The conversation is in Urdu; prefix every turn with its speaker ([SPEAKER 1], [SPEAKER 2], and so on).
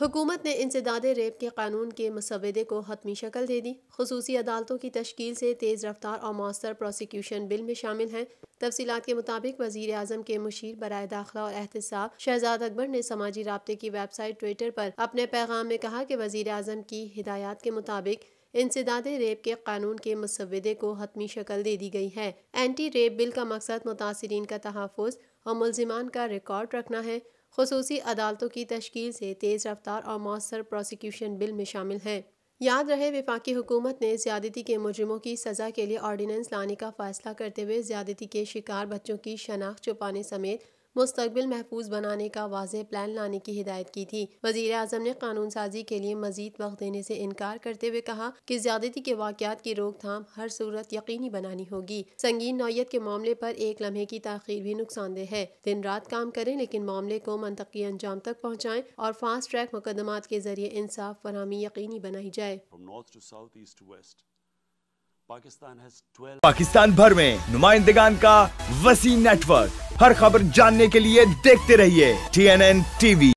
[SPEAKER 1] حکومت نے انسداد ریپ کے قانون کے مسودے کو حتمی شکل دے دی۔ خصوصی عدالتوں کی تشکیل سے تیز رفتار اور مؤثر پروسیکیوشن بل میں شامل ہیں۔ تفصیلات کے مطابق وزیر اعظم کے مشیر برائے داخلہ اور احتساب شہزاد اکبر نے سماجی رابطے کی ویب سائٹ ٹویٹر پر اپنے پیغام میں کہا کہ وزیر اعظم کی ہدایات کے مطابق انسداد ریپ کے قانون کے مسودے کو حتمی شکل دے دی گئی ہے۔ اینٹی ریپ بل کا مقصد متاثرین کا تحفظ اور ملزمان کا ریکارڈ رکھنا ہے۔ خصوصی عدالتوں کی تشکیل سے تیز رفتار اور مؤثر پروسیکیوشن بل میں شامل ہے۔ یاد رہے وفاقی حکومت نے زیادتی کے مجرموں کی سزا کے لیے آرڈیننس لانے کا فیصلہ کرتے ہوئے زیادتی کے شکار بچوں کی شناخت چھپانے سمیت مستقبل محفوظ بنانے کا واضح پلان لانے کی ہدایت کی تھی۔ وزیر اعظم نے قانون سازی کے لیے مزید وقت دینے سے انکار کرتے ہوئے کہا کہ زیادتی کے واقعات کی روک تھام ہر صورت یقینی بنانی ہوگی۔ سنگین نوعیت کے معاملے پر ایک لمحے کی تاخیر بھی نقصان دہ ہے۔ دن رات کام کریں لیکن معاملے کو منطقی انجام تک پہنچائیں اور فاسٹ ٹریک مقدمات کے ذریعے انصاف فراہمی یقینی بنائی جائے۔
[SPEAKER 2] پاکستان بھر میں نمائندگان کا وسیع نیٹ ورک، ہر خبر جاننے کے لیے دیکھتے رہیے TNN TV۔